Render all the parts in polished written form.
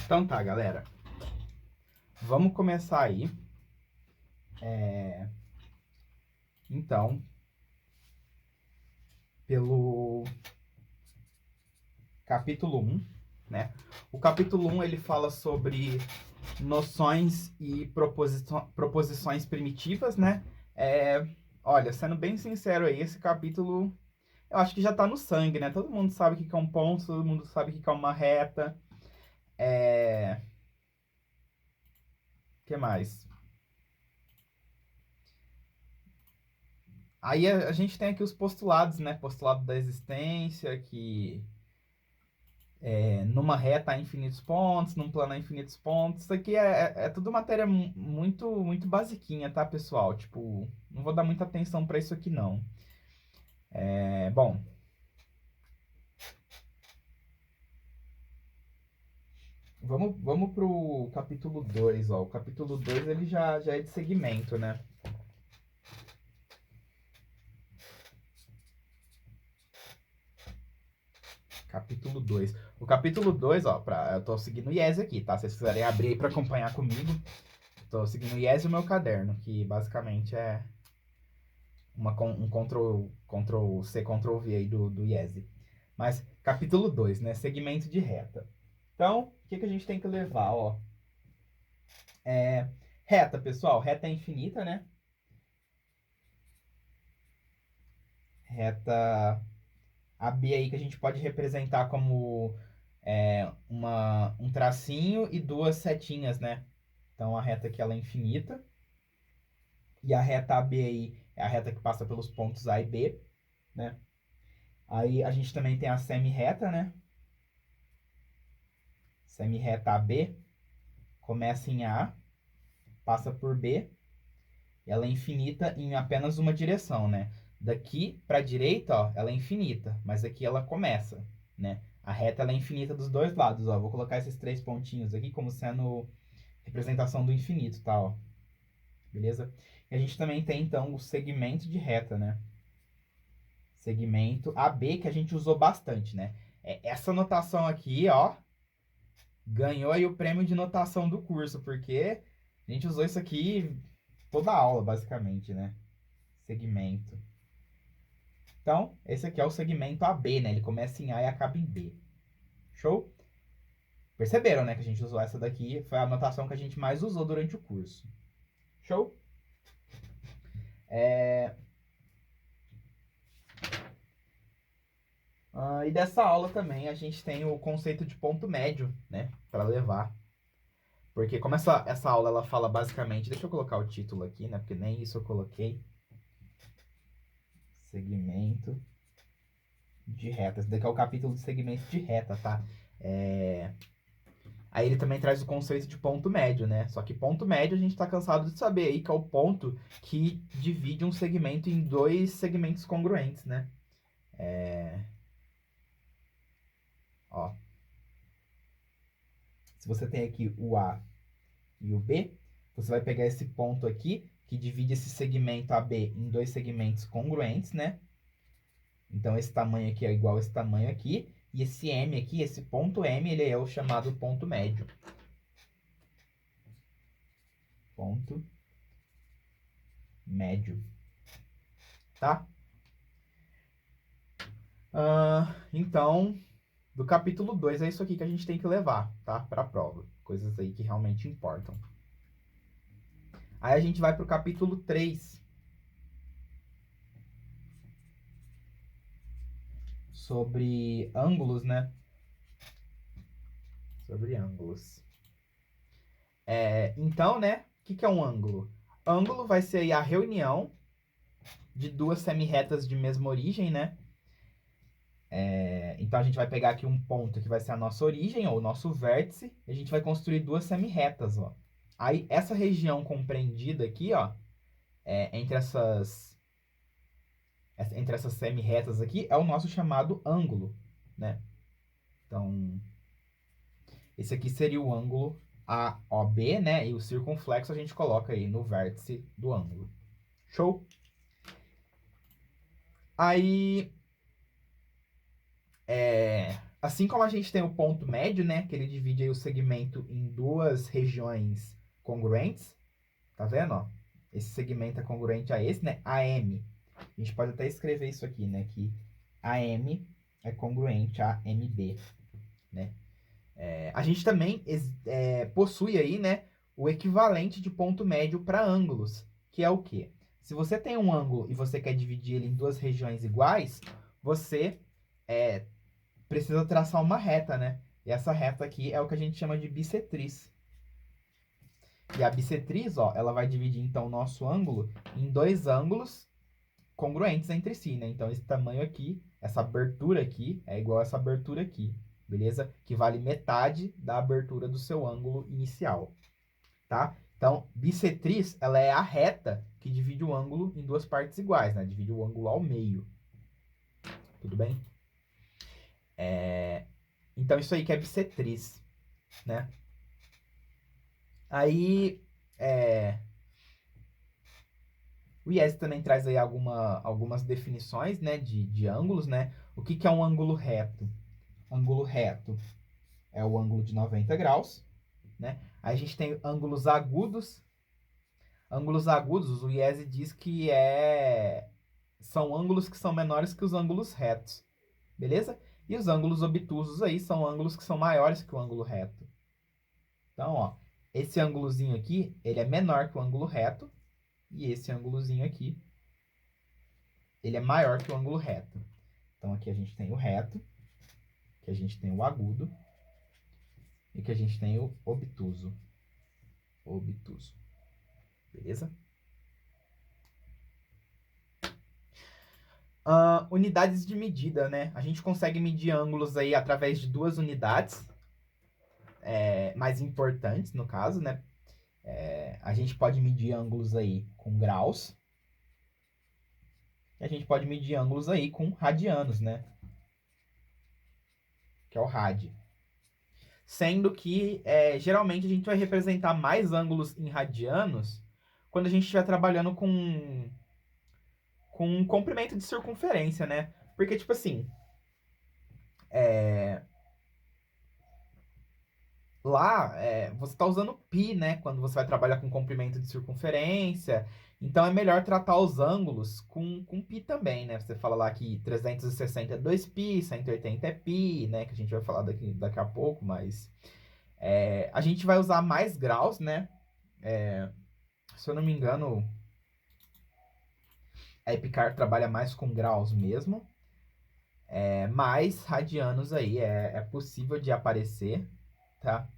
Então tá, galera. Vamos começar aí. Então, pelo capítulo 1, né? O capítulo 1 ele fala sobre noções e proposições primitivas, né? Olha, sendo bem sincero aí, esse capítulo eu acho que já tá no sangue, né? Todo mundo sabe o que é um ponto, todo mundo sabe o que é uma reta. O que mais? Aí a gente tem aqui os postulados, né? Postulado da existência, que numa reta há infinitos pontos, num plano há infinitos pontos. Isso aqui é tudo matéria muito, muito basiquinha, tá, pessoal? Tipo, não vou dar muita atenção para isso aqui, não. Bom, vamos pro capítulo 2, ó. O capítulo 2 ele já é de segmento, né? Capítulo 2. O capítulo 2, ó, eu tô seguindo o IES aqui, tá? Se vocês quiserem abrir aí pra acompanhar comigo, tô seguindo o IES e o meu caderno, que basicamente é um Ctrl C, Ctrl V aí do IES. Mas, capítulo 2, né? Segmento de reta. Então, o que a gente tem que levar, ó? Reta, pessoal. Reta é infinita, né? Reta AB aí que a gente pode representar como um tracinho e duas setinhas, né? Então, a reta aqui ela é infinita. E a reta AB aí é a reta que passa pelos pontos A e B, né? Aí a gente também tem a semi-reta, né? Semi-reta AB começa em A, passa por B, ela é infinita em apenas uma direção, né? Daqui para a direita, ó, ela é infinita, mas aqui ela começa, né? A reta ela é infinita dos dois lados, ó. Vou colocar esses três pontinhos aqui como sendo representação do infinito, tá, ó. Beleza? E a gente também tem então o segmento de reta, né? Segmento AB que a gente usou bastante, né? Essa notação aqui, ó, ganhou aí o prêmio de notação do curso, porque a gente usou isso aqui toda a aula, basicamente, né? Segmento. Então, esse aqui é o segmento AB, né? Ele começa em A e acaba em B. Show? Perceberam, né? Que a gente usou essa daqui. Foi a anotação que a gente mais usou durante o curso. Show? E dessa aula também a gente tem o conceito de ponto médio, né? Para levar. Porque como essa aula ela fala basicamente... Deixa eu colocar o título aqui, né? Porque nem isso eu coloquei. Segmento de reta. Esse daqui é o capítulo de segmento de reta, tá? Aí ele também traz o conceito de ponto médio, né? Só que ponto médio a gente tá cansado de saber aí que é o ponto que divide um segmento em dois segmentos congruentes, né? Ó. Se você tem aqui o A e o B, você vai pegar esse ponto aqui, que divide esse segmento AB em dois segmentos congruentes, né? Então, esse tamanho aqui é igual a esse tamanho aqui. E esse M aqui, esse ponto M, ele é o chamado ponto médio. Ponto médio. Tá? Então, do capítulo 2 é isso aqui que a gente tem que levar, tá? Pra prova. Coisas aí que realmente importam. Aí a gente vai pro capítulo 3. Sobre ângulos, né? Sobre ângulos. Então, né? O que é um ângulo? Ângulo vai ser aí a reunião de duas semirretas de mesma origem, né? Então a gente vai pegar aqui um ponto que vai ser a nossa origem, ou o nosso vértice, e a gente vai construir duas semirretas, ó. Aí essa região compreendida aqui, ó, entre essas semirretas aqui, é o nosso chamado ângulo, né? Então, esse aqui seria o ângulo AOB, né? E o circunflexo a gente coloca aí no vértice do ângulo. Show? Aí, Assim como a gente tem o ponto médio, né, que ele divide aí o segmento em duas regiões congruentes, tá vendo, ó? Esse segmento é congruente a esse, né, AM. A gente pode até escrever isso aqui, né, que AM é congruente a MB, né? A gente também possui aí, né, o equivalente de ponto médio para ângulos, que é o quê? Se você tem um ângulo e você quer dividir ele em duas regiões iguais, você precisa traçar uma reta, né? E essa reta aqui é o que a gente chama de bissetriz. E a bissetriz, ó, ela vai dividir, então, o nosso ângulo em dois ângulos congruentes entre si, né? Então, esse tamanho aqui, essa abertura aqui, é igual a essa abertura aqui, beleza? Que vale metade da abertura do seu ângulo inicial, tá? Então, bissetriz, ela é a reta que divide o ângulo em duas partes iguais, né? Divide o ângulo ao meio. Tudo bem? Então, isso aí que é bissetriz, né? Aí, o IES também traz aí algumas definições, né, de ângulos, né? O que é um ângulo reto? Ângulo reto é o ângulo de 90 graus, né? Aí a gente tem ângulos agudos. Ângulos agudos, o IES diz que são ângulos que são menores que os ângulos retos, beleza? E os ângulos obtusos aí são ângulos que são maiores que o ângulo reto. Então, ó, esse ângulozinho aqui, ele é menor que o ângulo reto, e esse ângulozinho aqui, ele é maior que o ângulo reto. Então, aqui a gente tem o reto, aqui a gente tem o agudo, e aqui a gente tem o obtuso. Obtuso. Beleza? Unidades de medida, né? A gente consegue medir ângulos aí através de duas unidades mais importantes, no caso, né? A gente pode medir ângulos aí com graus. E a gente pode medir ângulos aí com radianos, né? Que é o rad. Sendo que, geralmente, a gente vai representar mais ângulos em radianos quando a gente estiver trabalhando com um comprimento de circunferência, né? Porque, tipo assim, lá você está usando π, né? Quando você vai trabalhar com comprimento de circunferência. Então é melhor tratar os ângulos com π também, né? Você fala lá que 360 é 2π, 180 é π, né? Que a gente vai falar daqui a pouco, mas a gente vai usar mais graus, né? Se eu não me engano, a Epicar trabalha mais com graus mesmo. Mais radianos aí é possível de aparecer, tá?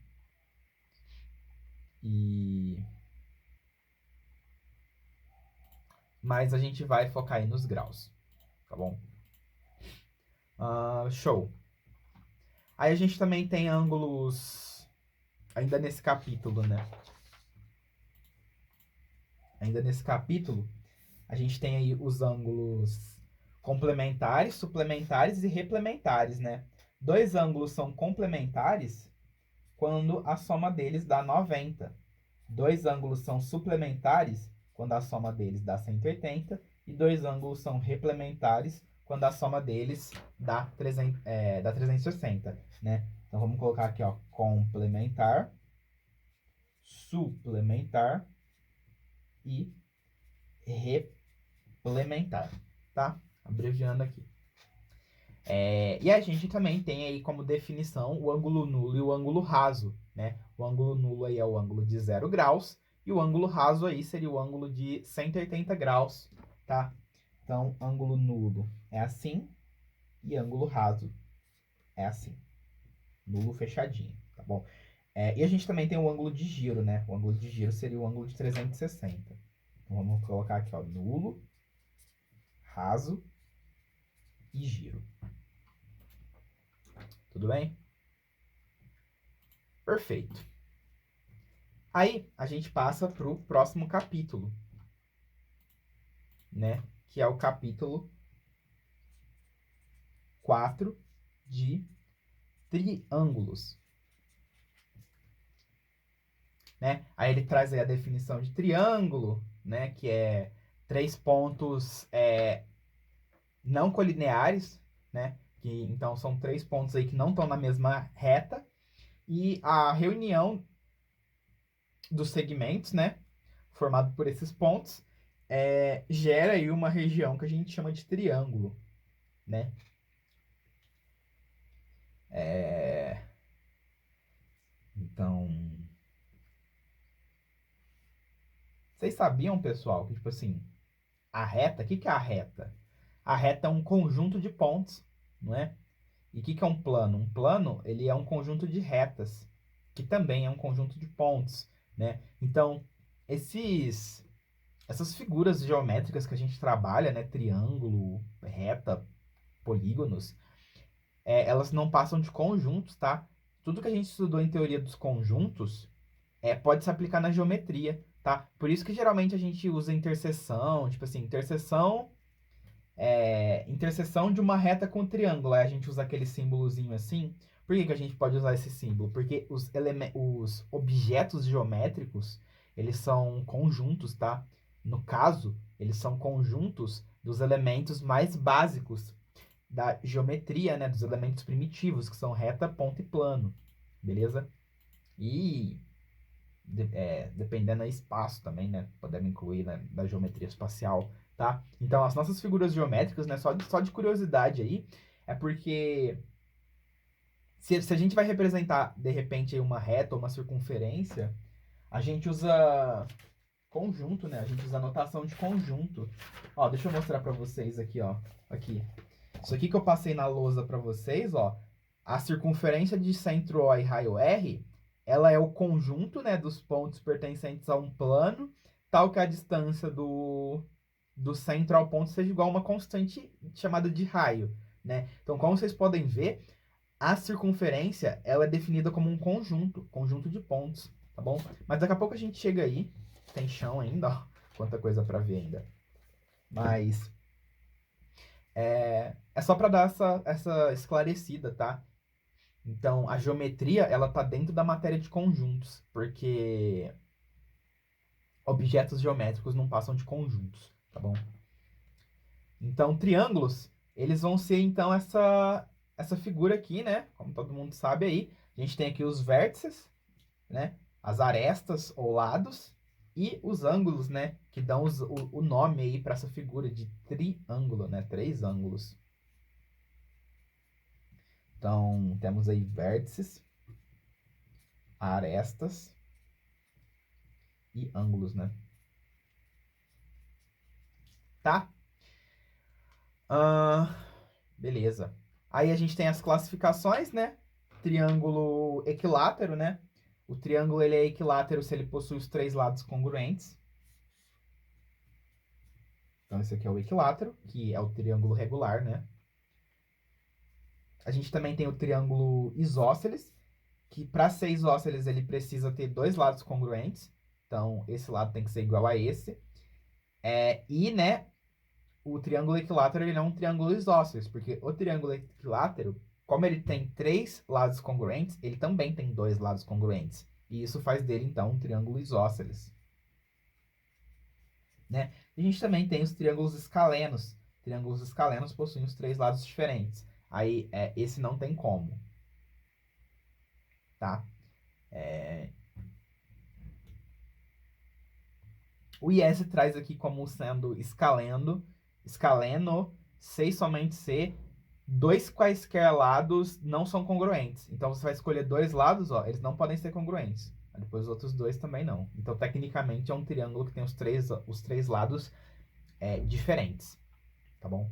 Mas a gente vai focar aí nos graus, tá bom? Show. Aí a gente também tem ângulos, ainda nesse capítulo, né? Ainda nesse capítulo, a gente tem aí os ângulos complementares, suplementares e replementares, né? Dois ângulos são complementares quando a soma deles dá 90. Dois ângulos são suplementares quando a soma deles dá 180. E dois ângulos são replementares quando a soma deles dá 360, né? Então, vamos colocar aqui, ó, complementar, suplementar e replementar, tá? Abreviando aqui. E a gente também tem aí como definição o ângulo nulo e o ângulo raso, né? O ângulo nulo aí é o ângulo de 0 graus e o ângulo raso aí seria o ângulo de 180 graus, tá? Então, ângulo nulo é assim e ângulo raso é assim. Nulo fechadinho, tá bom? E a gente também tem o ângulo de giro, né? O ângulo de giro seria o ângulo de 360. Então, vamos colocar aqui, ó, nulo, raso e giro. Tudo bem? Perfeito. Aí, a gente passa para o próximo capítulo, né? Que é o capítulo 4 de triângulos. Né? Aí ele traz aí a definição de triângulo, né? Que é três pontos não colineares, né? que então são 3 pontos aí que não estão na mesma reta, e a reunião dos segmentos, né, formado por esses pontos, gera aí uma região que a gente chama de triângulo, né? Então, vocês sabiam, pessoal, que, tipo assim, a reta, o que que é a reta? A reta é um conjunto de pontos, não é? E o que que é um plano? Um plano, ele é um conjunto de retas, que também é um conjunto de pontos, né? Então, essas figuras geométricas que a gente trabalha, né? Triângulo, reta, polígonos, elas não passam de conjuntos, tá? Tudo que a gente estudou em teoria dos conjuntos pode se aplicar na geometria, tá? Por isso que geralmente a gente usa interseção, tipo assim, interseção de uma reta com triângulo. Aí a gente usa aquele símbolozinho assim. Por que que a gente pode usar esse símbolo? Porque os objetos geométricos, eles são conjuntos, tá? No caso, eles são conjuntos dos elementos mais básicos da geometria, né? Dos elementos primitivos, que são reta, ponta e plano. Beleza? E dependendo do espaço também, né? Podemos incluir, né, da geometria espacial, tá? Então, as nossas figuras geométricas, né? Só de curiosidade aí, é porque se a gente vai representar, de repente, uma reta ou uma circunferência, a gente usa conjunto, né? A gente usa notação de conjunto. Ó, deixa eu mostrar pra vocês aqui, ó. Aqui. Isso aqui que eu passei na lousa pra vocês, ó. A circunferência de centro O e raio R, ela é o conjunto, né, dos pontos pertencentes a um plano, tal que a distância do centro ao ponto seja igual a uma constante chamada de raio, né? Então, como vocês podem ver, a circunferência, ela é definida como um conjunto de pontos, tá bom? Mas daqui a pouco a gente chega aí, tem chão ainda, ó, quanta coisa para ver ainda. Mas é só para dar essa esclarecida, tá? Então, a geometria, ela tá dentro da matéria de conjuntos, porque objetos geométricos não passam de conjuntos, tá bom? Então, triângulos, eles vão ser, então, essa figura aqui, né? Como todo mundo sabe aí. A gente tem aqui os vértices, né? As arestas ou lados e os ângulos, né? Que dão o nome aí para essa figura de triângulo, né? 3 ângulos. Então, temos aí vértices, arestas e ângulos, né? Tá? Ah, beleza. Aí a gente tem as classificações, né? Triângulo equilátero, né? O triângulo ele é equilátero se ele possui os 3 lados congruentes. Então, esse aqui é o equilátero, que é o triângulo regular, né? A gente também tem o triângulo isósceles, que para ser isósceles ele precisa ter 2 lados congruentes. Então, esse lado tem que ser igual a esse. E, né, o triângulo equilátero ele é um triângulo isósceles, porque o triângulo equilátero, como ele tem 3 lados congruentes, ele também tem 2 lados congruentes. E isso faz dele, então, um triângulo isósceles. Né? E a gente também tem os triângulos escalenos. Triângulos escalenos possuem os 3 lados diferentes. Aí, esse não tem como. Tá? O IS traz aqui como sendo escaleno, C e somente C, 2 quaisquer lados não são congruentes. Então você vai escolher 2 lados, ó, eles não podem ser congruentes. Depois os outros 2 também não. Então tecnicamente é um triângulo que tem os três lados diferentes, tá bom?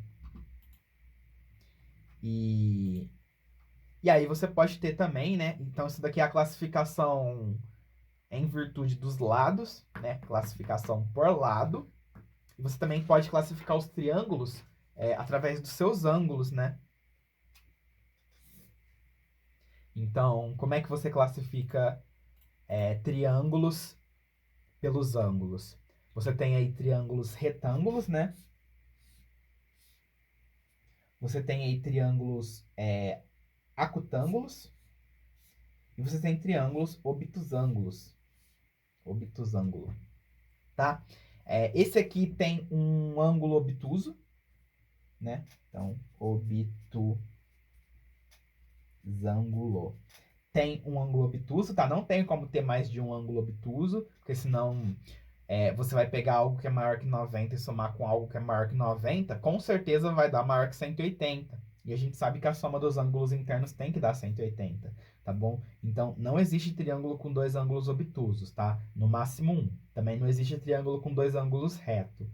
E aí você pode ter também, né? Então isso daqui é a classificação em virtude dos lados, né? Classificação por lado. E você também pode classificar os triângulos através dos seus ângulos, né? Então, como é que você classifica triângulos pelos ângulos? Você tem aí triângulos retângulos, né? Você tem aí triângulos acutângulos. E você tem triângulos obtusângulos. Obtusângulo. Tá? Esse aqui tem um ângulo obtuso, né? Então, obtuso. retângulo tem um ângulo obtuso, tá? Não tem como ter mais de um ângulo obtuso, porque senão você vai pegar algo que é maior que 90 e somar com algo que é maior que 90, com certeza vai dar maior que 180. E a gente sabe que a soma dos ângulos internos tem que dar 180, tá bom? Então, não existe triângulo com dois ângulos obtusos, tá? No máximo um. Também não existe triângulo com dois ângulos retos.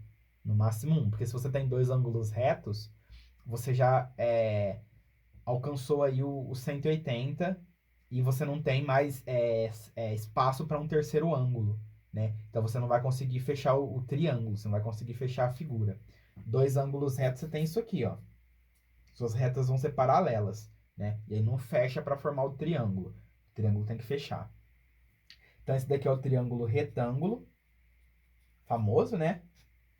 No máximo um. Porque se você tem dois ângulos retos, você já alcançou aí o 180 e você não tem mais espaço para um terceiro ângulo, né? Então você não vai conseguir fechar o triângulo, você não vai conseguir fechar a figura. Dois ângulos retos, você tem isso aqui, ó. Suas retas vão ser paralelas, né? E aí não fecha para formar o triângulo. O triângulo tem que fechar. Então esse daqui é o triângulo retângulo, famoso, né?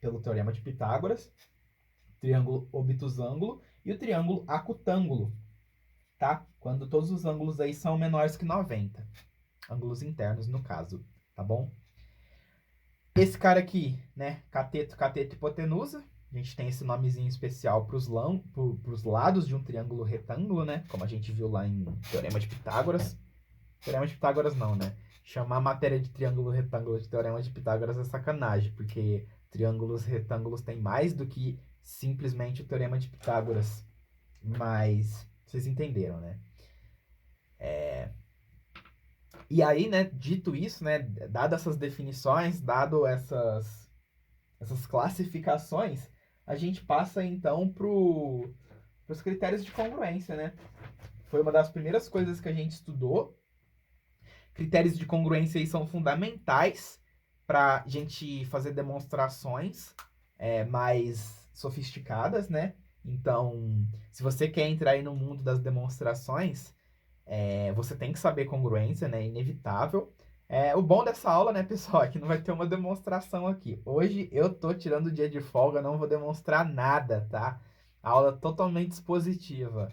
Pelo teorema de Pitágoras. Triângulo obtusângulo e o triângulo acutângulo, tá? Quando todos os ângulos aí são menores que 90. Ângulos internos, no caso, tá bom? Esse cara aqui, né? Cateto, cateto e hipotenusa. A gente tem esse nomezinho especial para os lados de um triângulo retângulo, né? Como a gente viu lá em Teorema de Pitágoras. Teorema de Pitágoras não, né? Chamar a matéria de triângulo retângulo de Teorema de Pitágoras é sacanagem, porque triângulos retângulos tem mais do que simplesmente o Teorema de Pitágoras. Mas vocês entenderam, né? E aí, né, dito isso, né, dado essas definições, dado essas classificações, a gente passa então para os critérios de congruência, né? Foi uma das primeiras coisas que a gente estudou. Critérios de congruência aí são fundamentais para a gente fazer demonstrações mais sofisticadas, né? Então, se você quer entrar aí no mundo das demonstrações, você tem que saber congruência, né? Inevitável. O bom dessa aula, né, pessoal, é que não vai ter uma demonstração aqui. Hoje eu tô tirando o dia de folga, não vou demonstrar nada, tá? Aula totalmente expositiva.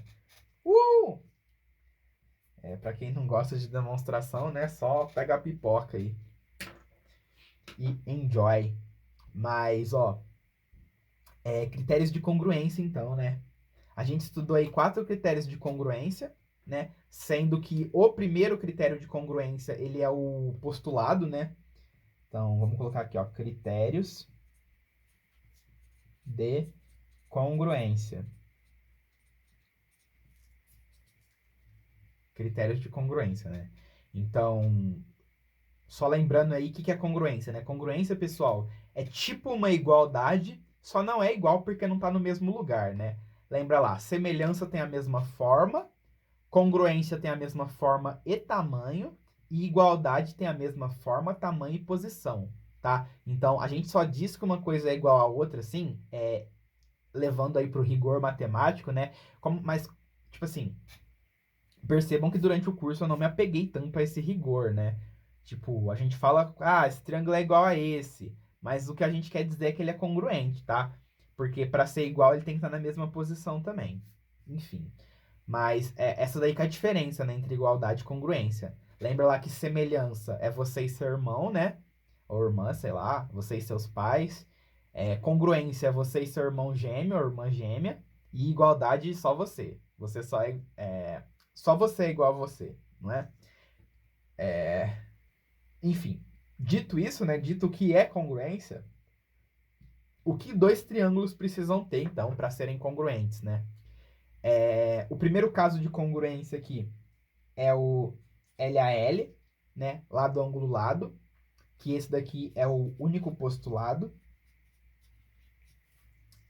Para quem não gosta de demonstração, né, só pega a pipoca aí e enjoy. Mas, ó, critérios de congruência, então, né? A gente estudou aí 4 critérios de congruência, né? Sendo que o primeiro critério de congruência, ele é o postulado, né? Então, vamos colocar aqui, ó, critérios de congruência. Critérios de congruência, né? Então, só lembrando aí o que é congruência, né? Congruência, pessoal, é tipo uma igualdade, só não é igual porque não está no mesmo lugar, né? Lembra lá, semelhança tem a mesma forma, congruência tem a mesma forma e tamanho, e igualdade tem a mesma forma, tamanho e posição, tá? Então, a gente só diz que uma coisa é igual a outra, assim, levando aí pro rigor matemático, né? Mas, tipo assim, percebam que durante o curso eu não me apeguei tanto a esse rigor, né? Tipo, a gente fala, esse triângulo é igual a esse, mas o que a gente quer dizer é que ele é congruente, tá? Porque para ser igual ele tem que estar na mesma posição também. Enfim. Mas essa daí que é a diferença, né, entre igualdade e congruência. Lembra lá que semelhança é você e seu irmão, né? Ou irmã, sei lá, você e seus pais. Congruência é você e seu irmão gêmeo ou irmã gêmea. E igualdade só você. Você só você é igual a você, não é? Enfim, dito isso, né? Dito o que é congruência, o que dois triângulos precisam ter, então, para serem congruentes, né? O primeiro caso de congruência aqui é o LAL, né? Lado ângulo lado, que esse daqui é o único postulado,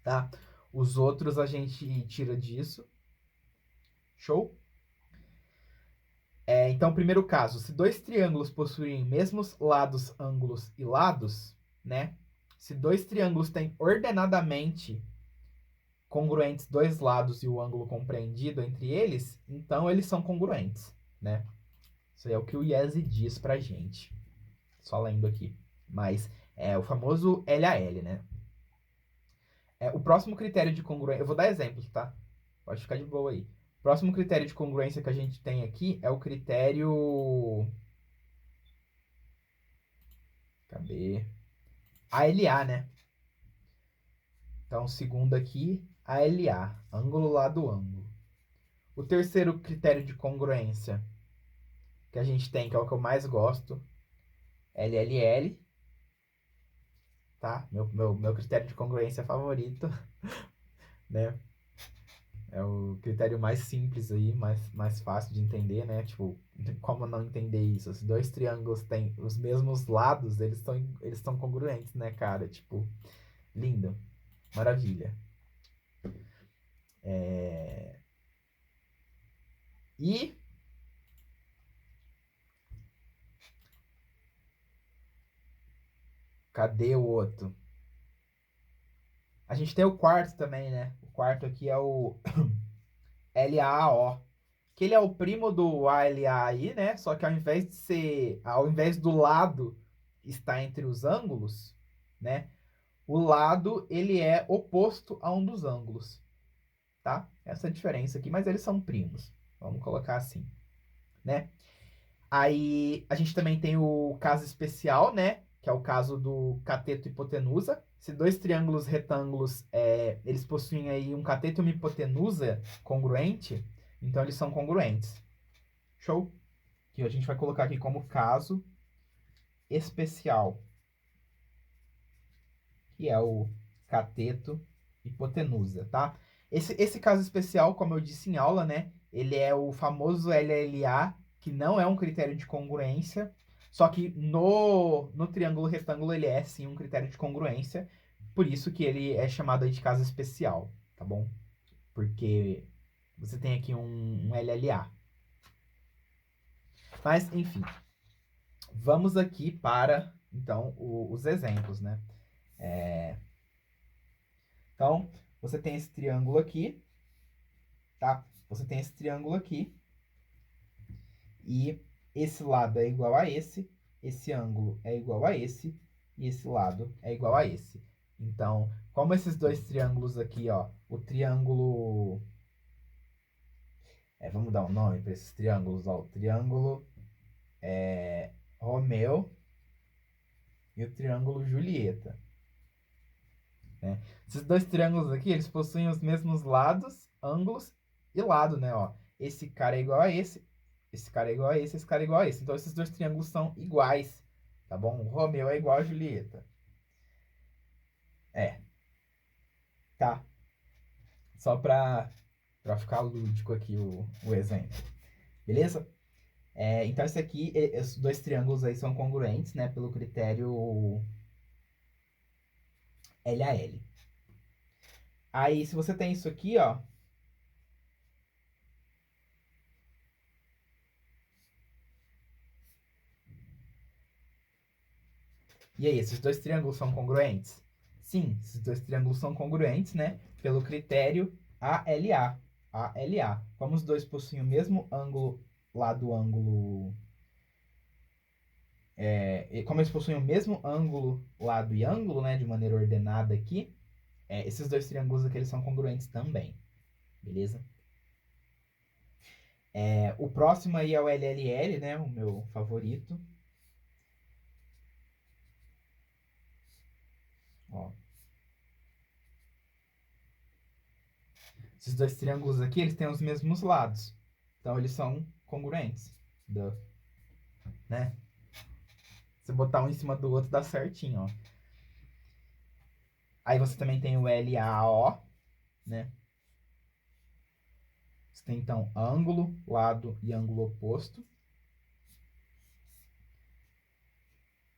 tá? Os outros a gente tira disso. Show? Então, primeiro caso, se dois triângulos possuírem mesmos lados, ângulos e lados, né? Se dois triângulos têm ordenadamente congruentes dois lados e o ângulo compreendido entre eles, então eles são congruentes, né? Isso aí é o que o IESE diz pra gente. Só lendo aqui. Mas é o famoso LAL, né? O próximo critério de congruência... Eu vou dar exemplos, tá? Pode ficar de boa aí. O próximo critério de congruência que a gente tem aqui é o critério... Cadê? ALA, né? Então, segundo aqui, ALA. Ângulo lado ângulo. O terceiro critério de congruência que a gente tem, que é o que eu mais gosto, LLL, tá? Meu critério de congruência favorito, né? É o critério mais simples aí, mais fácil de entender, né? Tipo, não tem como não entender isso? Se dois triângulos têm os mesmos lados, eles estão congruentes, né, cara? Tipo, lindo. Maravilha. E cadê o outro? A gente tem o quarto também, né? O quarto aqui é o LAO. Que ele é o primo do ALA aí, né? Só que ao invés do lado estar entre os ângulos, né? O lado, ele é oposto a um dos ângulos, tá? Essa é a diferença aqui, mas eles são primos. Vamos colocar assim, né? Aí a gente também tem o caso especial, né? Que é o caso do cateto e hipotenusa. Se dois triângulos retângulos, eles possuem aí um cateto e uma hipotenusa congruente, então eles são congruentes. Show? Que a gente vai colocar aqui como caso especial, que é o cateto hipotenusa, tá? Esse caso especial, como eu disse em aula, né? Ele é o famoso LLA, que não é um critério de congruência, só que no triângulo retângulo ele é sim um critério de congruência, por isso que ele é chamado aí de caso especial, tá bom? Porque você tem aqui um LLA. Mas, enfim, vamos aqui para, então, os exemplos, né? Então, você tem esse triângulo aqui, tá? Você tem esse triângulo aqui. E esse lado é igual a esse ângulo é igual a esse, e esse lado é igual a esse. Então, como esses dois triângulos aqui, ó, o triângulo... vamos dar um nome para esses triângulos, ó. O triângulo Romeu e o triângulo Julieta. Né? Esses dois triângulos aqui, eles possuem os mesmos lados, ângulos e lado, né? Ó. Esse cara é igual a esse cara é igual a esse cara é igual a esse. Então, esses dois triângulos são iguais, tá bom? O Romeu é igual a Julieta. Tá. Só pra ficar lúdico aqui o exemplo. Beleza? Então, esse aqui, esses dois triângulos aí são congruentes, né? Pelo critério LAL. Aí, se você tem isso aqui, ó. E aí, esses dois triângulos são congruentes? Sim, esses dois triângulos são congruentes, né? Pelo critério ALA. ALA. Como os dois possuem o mesmo ângulo lá do ângulo... como eles possuem o mesmo ângulo, lado e ângulo, né? De maneira ordenada aqui. Esses dois triângulos aqui, eles são congruentes também. Beleza? O próximo aí é o LLL, né? O meu favorito. Ó. Esses dois triângulos aqui, eles têm os mesmos lados. Então, eles são congruentes. Né? Se botar um em cima do outro, dá certinho, ó. Aí você também tem o LAO, né? Você tem, então, ângulo, lado e ângulo oposto.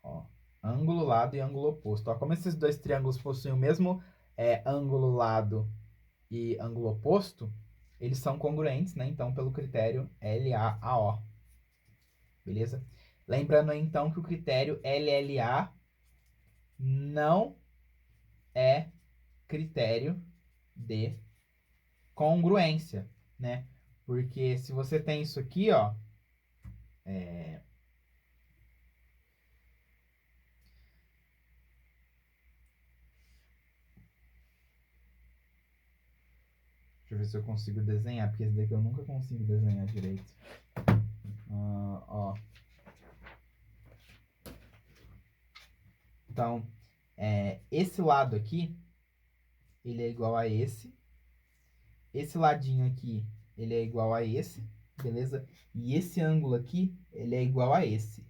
Ó, ângulo, lado e ângulo oposto. Ó, como esses dois triângulos possuem o mesmo ângulo, lado e ângulo oposto, eles são congruentes, né? Então, pelo critério LAAO. Beleza? Lembrando aí, então, que o critério LLA não é critério de congruência, né? Porque se você tem isso aqui, ó, deixa eu ver se eu consigo desenhar, porque esse daqui eu nunca consigo desenhar direito. Ó. Então, esse lado aqui, ele é igual a esse. Esse ladinho aqui ele é igual a esse, beleza? E esse ângulo aqui, ele é igual a esse.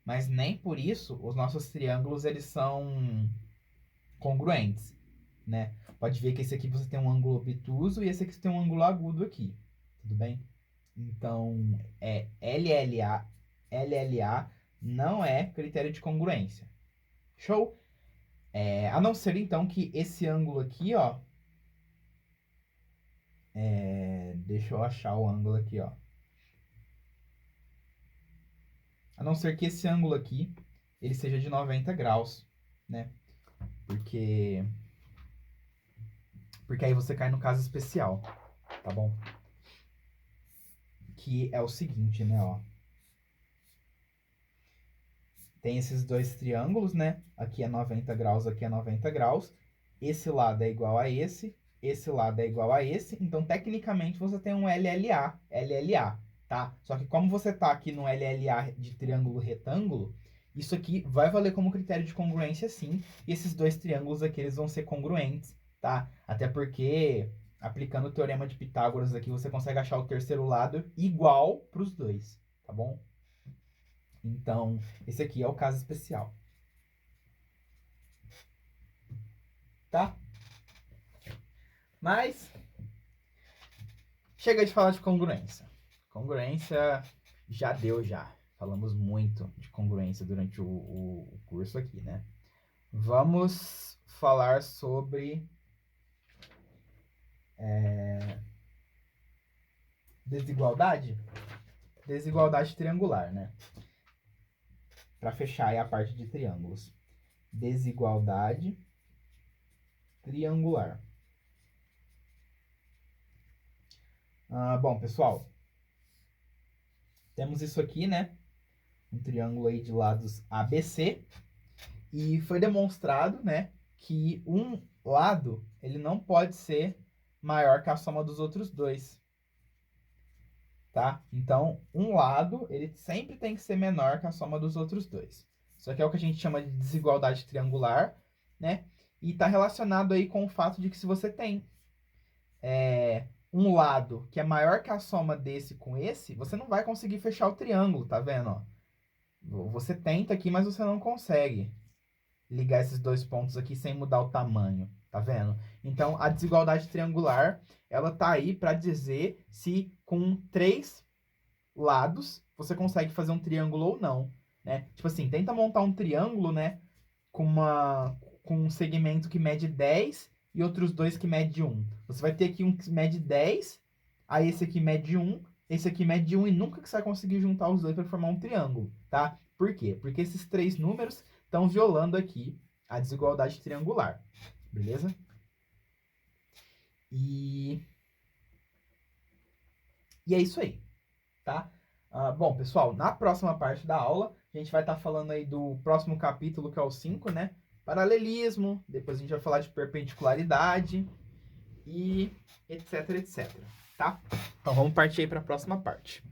Mas nem por isso os nossos triângulos, eles são congruentes, né? Pode ver que esse aqui você tem um ângulo obtuso e esse aqui você tem um ângulo agudo aqui, tudo bem? Então, LLA não é critério de congruência. Show? A não ser, então, que esse ângulo aqui, ó... deixa eu achar o ângulo aqui, ó. A não ser que esse ângulo aqui, ele seja de 90 graus, né? Porque aí você cai no caso especial, tá bom? Que é o seguinte, né, ó. Tem esses dois triângulos, né? Aqui é 90 graus, aqui é 90 graus. Esse lado é igual a esse lado é igual a esse. Então, tecnicamente, você tem um LLA, tá? Só que como você tá aqui no LLA de triângulo retângulo, isso aqui vai valer como critério de congruência, sim. E esses dois triângulos aqui, eles vão ser congruentes, tá? Até porque, aplicando o teorema de Pitágoras aqui, você consegue achar o terceiro lado igual para os dois, tá bom? Então, esse aqui é o caso especial. Tá? Mas, chega de falar de congruência. Congruência já deu já. Falamos muito de congruência durante o curso aqui, né? Vamos falar sobre desigualdade? Desigualdade triangular, né? Para fechar aí a parte de triângulos. Desigualdade triangular. Bom, pessoal, temos isso aqui, né? Um triângulo aí de lados ABC. E foi demonstrado, né, que um lado, ele não pode ser maior que a soma dos outros dois. Tá? Então, um lado, ele sempre tem que ser menor que a soma dos outros dois. Isso aqui é o que a gente chama de desigualdade triangular, né? E está relacionado aí com o fato de que se você tem um lado que é maior que a soma desse com esse, você não vai conseguir fechar o triângulo, tá vendo? Ó? Você tenta aqui, mas você não consegue ligar esses dois pontos aqui sem mudar o tamanho, tá vendo? Então, a desigualdade triangular, ela tá aí para dizer se com 3 lados você consegue fazer um triângulo ou não, né? Tipo assim, tenta montar um triângulo, né, com um segmento que mede 10 e outros dois que mede 1. Você vai ter aqui um que mede 10, aí esse aqui mede 1, esse aqui mede 1 e nunca que você vai conseguir juntar os dois para formar um triângulo, tá? Por quê? Porque esses 3 números estão violando aqui a desigualdade triangular, beleza? E é isso aí, tá? Bom, pessoal, na próxima parte da aula, a gente vai estar falando aí do próximo capítulo, que é o 5, né? Paralelismo, depois a gente vai falar de perpendicularidade e etc, etc, tá? Então vamos partir aí para a próxima parte.